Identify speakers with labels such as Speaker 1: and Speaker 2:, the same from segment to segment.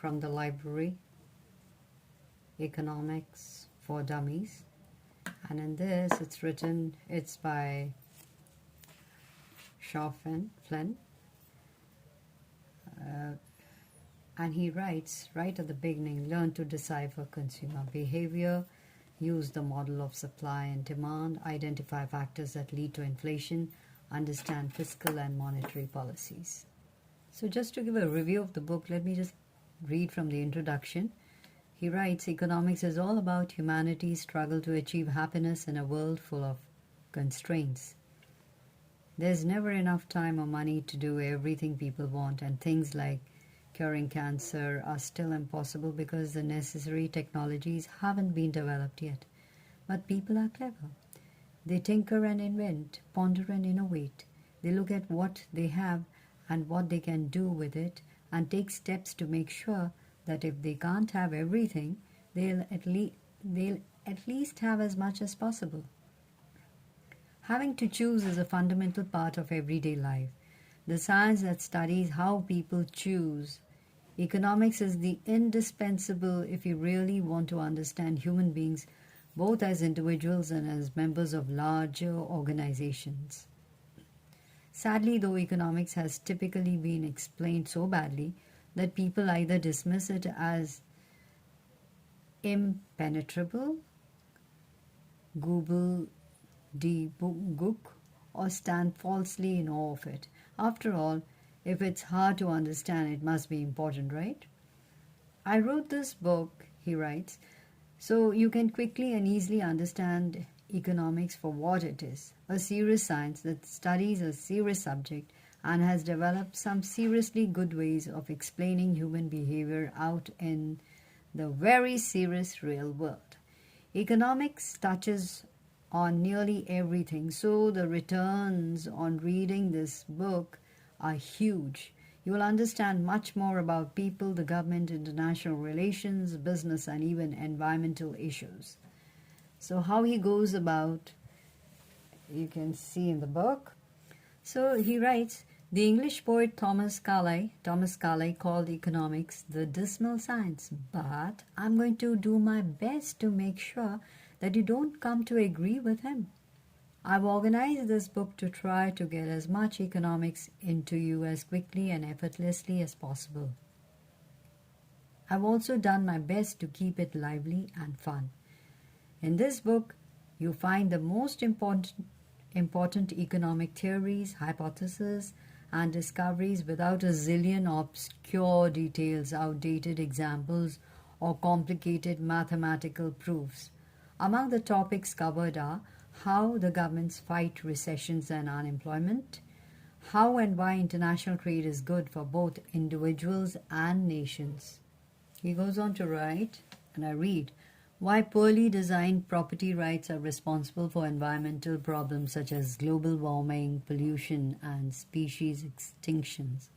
Speaker 1: from the library, Economics for Dummies. And in this, it's by Flynn. And he writes right at the beginning, learn to decipher consumer behavior, use the model of supply and demand, identify factors that lead to inflation, understand fiscal and monetary policies. So just to give a review of the book, let me just read from the introduction. He writes, economics is all about humanity's struggle to achieve happiness in a world full of constraints. There's never enough time or money to do everything people want, and things like curing cancer are still impossible because the necessary technologies haven't been developed yet. But people are clever. They tinker and invent, ponder and innovate. They look at what they have and what they can do with it and take steps to make sure that if they can't have everything, they'll at least have as much as possible. Having to choose is a fundamental part of everyday life. The science that studies how people choose. Economics is the indispensable if you really want to understand human beings, both as individuals and as members of larger organizations. Sadly, though, economics has typically been explained so badly that people either dismiss it as impenetrable, gobbledygook, or stand falsely in awe of it. After all, if it's hard to understand, it must be important, right? I wrote this book, he writes, so you can quickly and easily understand economics for what it is, a serious science that studies a serious subject and has developed some seriously good ways of explaining human behavior out in the very serious real world. Economics touches on nearly everything, so the returns on reading this book are huge. You will understand much more about people, the government, international relations, business, and even environmental issues. So how he goes about, you can see in the book. So he writes, the English poet Thomas Carlyle called economics the dismal science, but I'm going to do my best to make sure that you don't come to agree with him. I've organized this book to try to get as much economics into you as quickly and effortlessly as possible. I've also done my best to keep it lively and fun. In this book, you find the most important economic theories, hypotheses, and discoveries without a zillion obscure details, outdated examples, or complicated mathematical proofs. Among the topics covered are how the governments fight recessions and unemployment, how and why international trade is good for both individuals and nations. He goes on to write, and I read, why poorly designed property rights are responsible for environmental problems such as global warming, pollution, and species extinctions.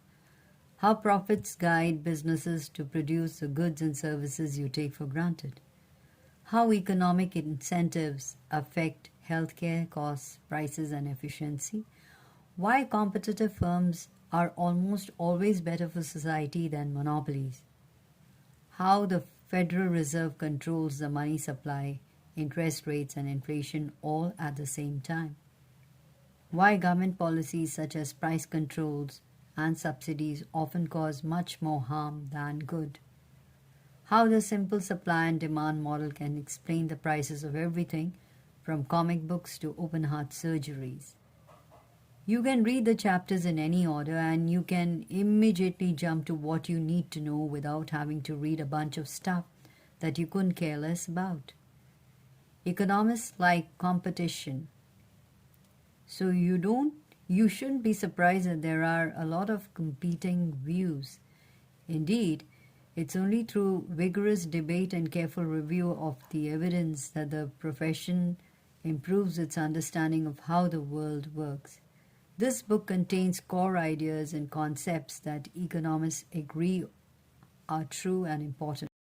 Speaker 1: How profits guide businesses to produce the goods and services you take for granted. How economic incentives affect healthcare costs, prices, and efficiency. Why competitive firms are almost always better for society than monopolies. How the Federal Reserve controls the money supply, interest rates, and inflation all at the same time. Why government policies such as price controls and subsidies often cause much more harm than good. How the simple supply and demand model can explain the prices of everything from comic books to open-heart surgeries. You can read the chapters in any order and you can immediately jump to what you need to know without having to read a bunch of stuff that you couldn't care less about. Economists like competition. So you shouldn't be surprised that there are a lot of competing views. Indeed, it's only through vigorous debate and careful review of the evidence that the profession improves its understanding of how the world works. This book contains core ideas and concepts that economists agree are true and important.